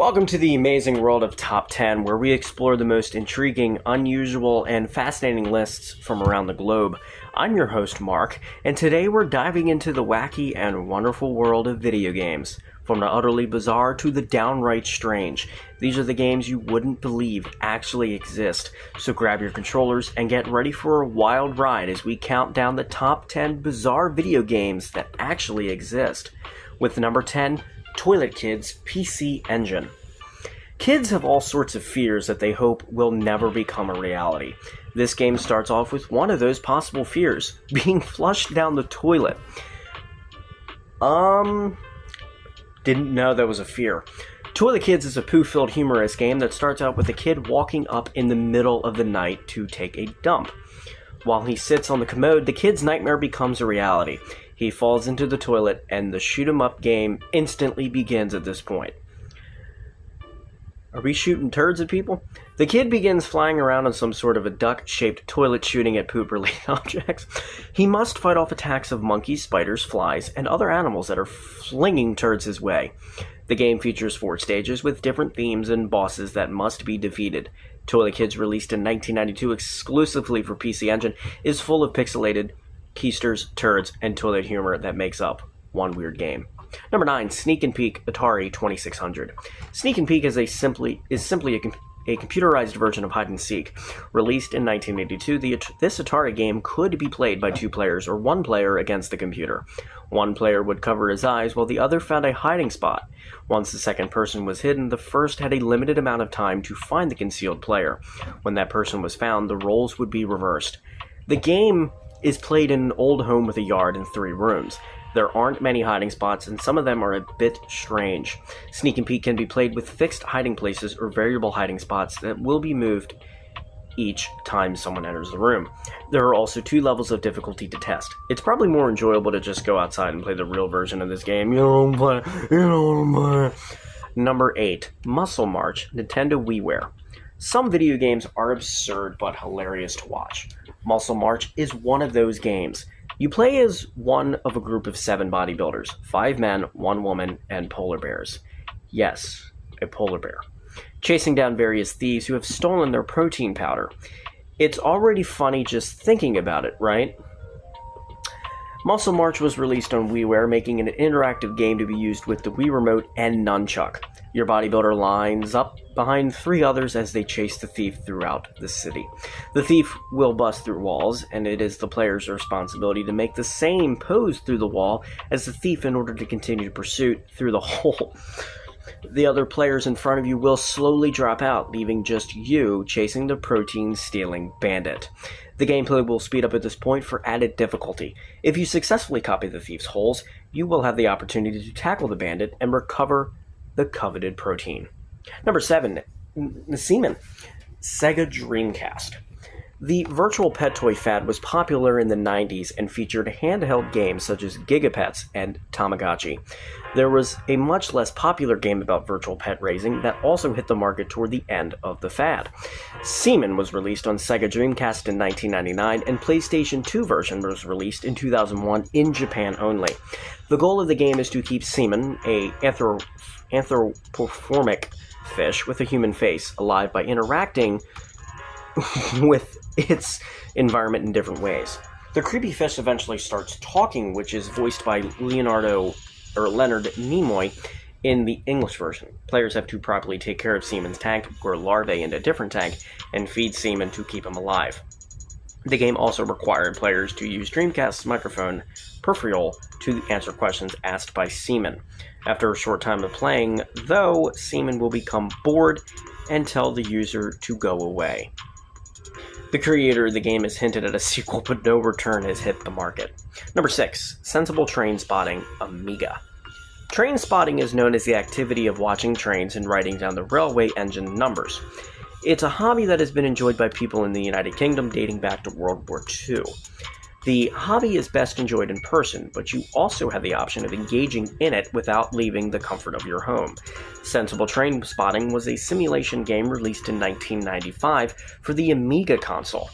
Welcome to the amazing world of Top 10, where we explore the most intriguing, unusual, and fascinating lists from around the globe. I'm your host, Mark, and today we're diving into the wacky and wonderful world of video games. From the utterly bizarre to the downright strange, these are the games you wouldn't believe actually exist. So grab your controllers and get ready for a wild ride as we count down the top 10 bizarre video games that actually exist. With number 10, Toilet Kids PC Engine. Kids have all sorts of fears that they hope will never become a reality. This game starts off with one of those possible fears, being flushed down the toilet. Didn't know that was a fear. Toilet Kids is a poo-filled humorous game that starts out with a kid walking up in the middle of the night to take a dump. While he sits on the commode, the kid's nightmare becomes a reality. He falls into the toilet, and the shoot-'em-up game instantly begins at this point. Are we shooting turds at people? The kid begins flying around on some sort of a duck-shaped toilet shooting at poop-related objects. He must fight off attacks of monkeys, spiders, flies, and other animals that are flinging turds his way. The game features 4 stages with different themes and bosses that must be defeated. Toilet Kids, released in 1992 exclusively for PC Engine, is full of pixelated keisters, turds, and toilet humor that makes up one weird game. Number 9, Sneak and Peek Atari 2600. Sneak and Peek is simply a computerized version of hide and seek. Released in 1982, this Atari game could be played by 2 players or 1 player against the computer. One player would cover his eyes while the other found a hiding spot. Once the second person was hidden, the first had a limited amount of time to find the concealed player. When that person was found, the roles would be reversed. The game is played in an old home with a yard and 3 rooms. There aren't many hiding spots, and some of them are a bit strange. Sneak and Peek can be played with fixed hiding places or variable hiding spots that will be moved each time someone enters the room. There are also 2 levels of difficulty to test. It's probably more enjoyable to just go outside and play the real version of this game. Number 8, Muscle March, Nintendo WiiWare. Some video games are absurd but hilarious to watch. Muscle March is one of those games. You play as one of a group of 7 bodybuilders, 5 men, 1 woman, and polar bears. Yes, a polar bear. Chasing down various thieves who have stolen their protein powder. It's already funny just thinking about it, right? Muscle March was released on WiiWare, making it an interactive game to be used with the Wii Remote and Nunchuck. Your bodybuilder lines up behind 3 others as they chase the thief throughout the city. The thief will bust through walls, and it is the player's responsibility to make the same pose through the wall as the thief in order to continue pursuit through the hole. The other players in front of you will slowly drop out, leaving just you chasing the protein-stealing bandit. The gameplay will speed up at this point for added difficulty. If you successfully copy the thief's holes, you will have the opportunity to tackle the bandit and recover the coveted protein. Number 7, Seaman, Sega Dreamcast. The virtual pet toy fad was popular in the 90s and featured handheld games such as Gigapets and Tamagotchi. There was a much less popular game about virtual pet raising that also hit the market toward the end of the fad. Seaman was released on Sega Dreamcast in 1999, and PlayStation 2 version was released in 2001 in Japan only. The goal of the game is to keep Seaman, a anthropomorphic fish with a human face, alive by interacting with its environment in different ways. The creepy fish eventually starts talking, which is voiced by Leonard Nimoy in the English version. Players have to properly take care of Seaman's tank, grow larvae into a different tank, and feed Seaman to keep him alive. The game also required players to use Dreamcast's microphone peripheral to answer questions asked by Seaman. After a short time of playing, though, Seaman will become bored and tell the user to go away. The creator of the game has hinted at a sequel, but no return has hit the market. Number 6, Sensible Train Spotting, Amiga. Train spotting is known as the activity of watching trains and writing down the railway engine numbers. It's a hobby that has been enjoyed by people in the United Kingdom dating back to World War II. The hobby is best enjoyed in person, but you also have the option of engaging in it without leaving the comfort of your home. Sensible Train Spotting was a simulation game released in 1995 for the Amiga console.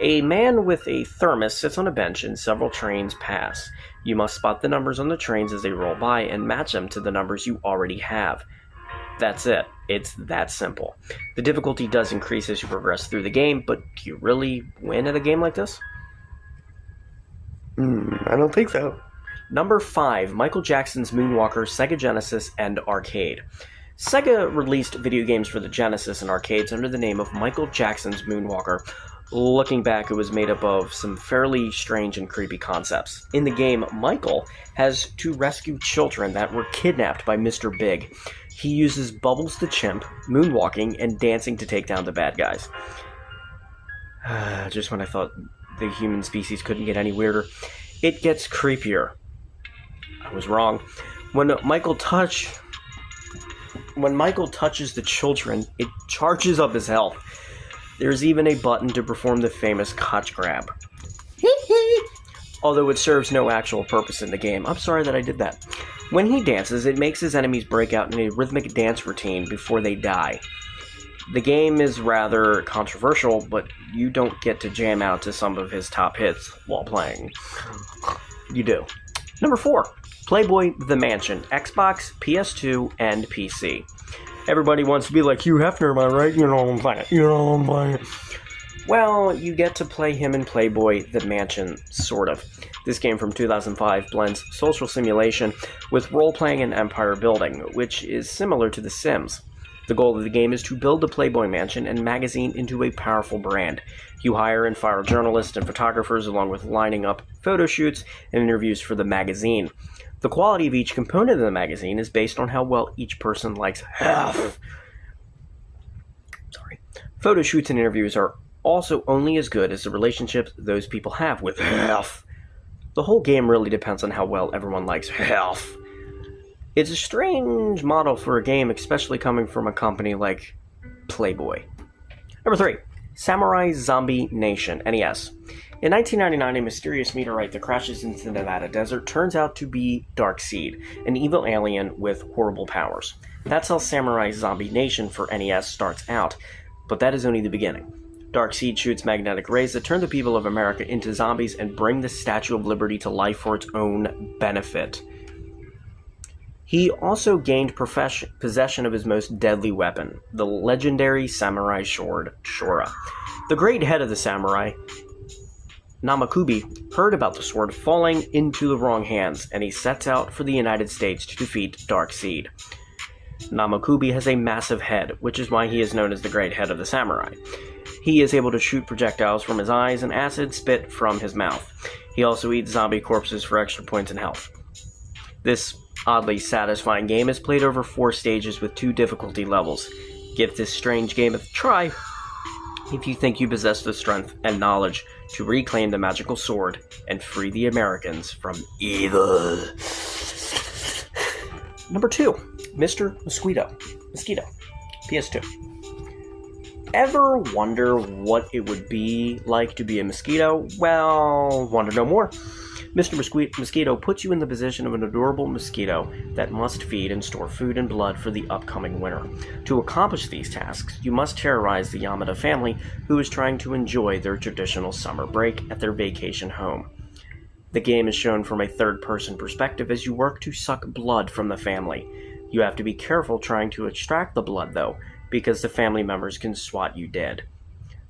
A man with a thermos sits on a bench and several trains pass. You must spot the numbers on the trains as they roll by and match them to the numbers you already have. That's it. It's that simple. The difficulty does increase as you progress through the game, but do you really win at a game like this? I don't think so. Number 5, Michael Jackson's Moonwalker, Sega Genesis, and Arcade. Sega released video games for the Genesis and arcades under the name of Michael Jackson's Moonwalker. Looking back, it was made up of some fairly strange and creepy concepts. In the game, Michael has to rescue children that were kidnapped by Mr. Big. He uses Bubbles the Chimp, moonwalking, and dancing to take down the bad guys. Just when I thought the human species couldn't get any weirder, it gets creepier. I was wrong. When Michael touches the children, it charges up his health. There's even a button to perform the famous crotch grab. Although it serves no actual purpose in the game. I'm sorry that I did that. When he dances, it makes his enemies break out in a rhythmic dance routine before they die. The game is rather controversial, but you don't get to jam out to some of his top hits while playing. You do. Number 4, Playboy The Mansion, Xbox, PS2, and PC. Everybody wants to be like Hugh Hefner, am I right? You know I'm playing. You know I'm playing. Well, you get to play him in Playboy The Mansion, sort of. This game from 2005 blends social simulation with role-playing and empire building, which is similar to The Sims. The goal of the game is to build the Playboy Mansion and magazine into a powerful brand. You hire and fire journalists and photographers along with lining up photo shoots and interviews for the magazine. The quality of each component of the magazine is based on how well each person likes half. Photo shoots and interviews are also only as good as the relationships those people have with half. The whole game really depends on how well everyone likes half. It's a strange model for a game, especially coming from a company like Playboy. Number 3, Samurai Zombie Nation, NES. In 1999, a mysterious meteorite that crashes into the Nevada desert turns out to be Darkseid, an evil alien with horrible powers. That's how Samurai Zombie Nation for NES starts out, but that is only the beginning. Darkseid shoots magnetic rays that turn the people of America into zombies and bring the Statue of Liberty to life for its own benefit. He also gained possession of his most deadly weapon, the legendary samurai sword, Shora. The great head of the samurai, Namakubi, heard about the sword falling into the wrong hands, and he sets out for the United States to defeat Darkseid. Namakubi has a massive head, which is why he is known as the Great Head of the Samurai. He is able to shoot projectiles from his eyes and acid spit from his mouth. He also eats zombie corpses for extra points in health. This oddly satisfying game is played over 4 stages with 2 difficulty levels. Give this strange game a try if you think you possess the strength and knowledge to reclaim the magical sword and free the Americans from evil. Number 2, Mr. Mosquito, PS2. Ever wonder what it would be like to be a mosquito? Well, wonder no more. Mr. Mosquito puts you in the position of an adorable mosquito that must feed and store food and blood for the upcoming winter. To accomplish these tasks, you must terrorize the Yamada family, who is trying to enjoy their traditional summer break at their vacation home. The game is shown from a third-person perspective as you work to suck blood from the family. You have to be careful trying to extract the blood, though, because the family members can swat you dead.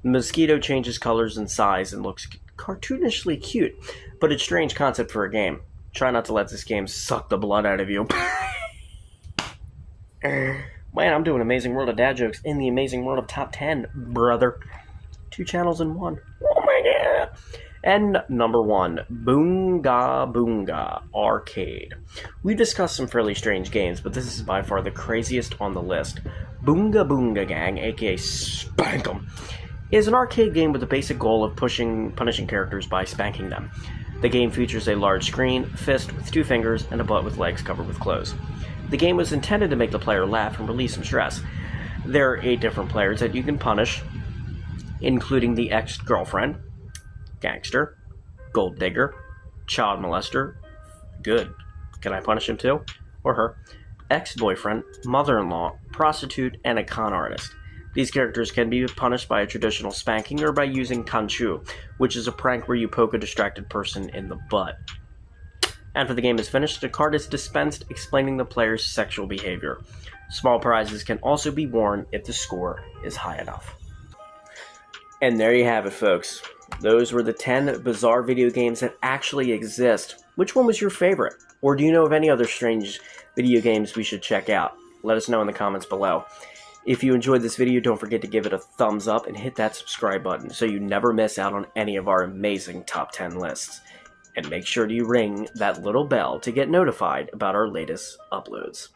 The mosquito changes colors and size and looks cartoonishly cute, but it's a strange concept for a game. Try not to let this game suck the blood out of you. Man, I'm doing Amazing World of Dad jokes in the Amazing World of Top 10, brother. 2 channels in one. Oh my god! And number 1, Boonga Boonga Arcade. We've discussed some fairly strange games, but this is by far the craziest on the list. Boonga Boonga Gang, aka Spank 'em, is an arcade game with the basic goal of punishing characters by spanking them. The game features a large screen, a fist with 2 fingers, and a butt with legs covered with clothes. The game was intended to make the player laugh and release some stress. There are 8 different players that you can punish, including the ex-girlfriend, gangster, gold digger, child molester, good, can I punish him too? Or her, ex-boyfriend, mother-in-law, prostitute, and a con artist. These characters can be punished by a traditional spanking or by using kanchu, which is a prank where you poke a distracted person in the butt. After the game is finished, a card is dispensed explaining the player's sexual behavior. Small prizes can also be won if the score is high enough. And there you have it, folks. Those were the 10 bizarre video games that actually exist. Which one was your favorite? Or do you know of any other strange video games we should check out? Let us know in the comments below. If you enjoyed this video, don't forget to give it a thumbs up and hit that subscribe button so you never miss out on any of our amazing top 10 lists. And make sure to ring that little bell to get notified about our latest uploads.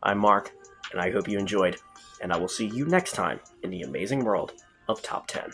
I'm Mark, and I hope you enjoyed, and I will see you next time in the amazing world of Top 10.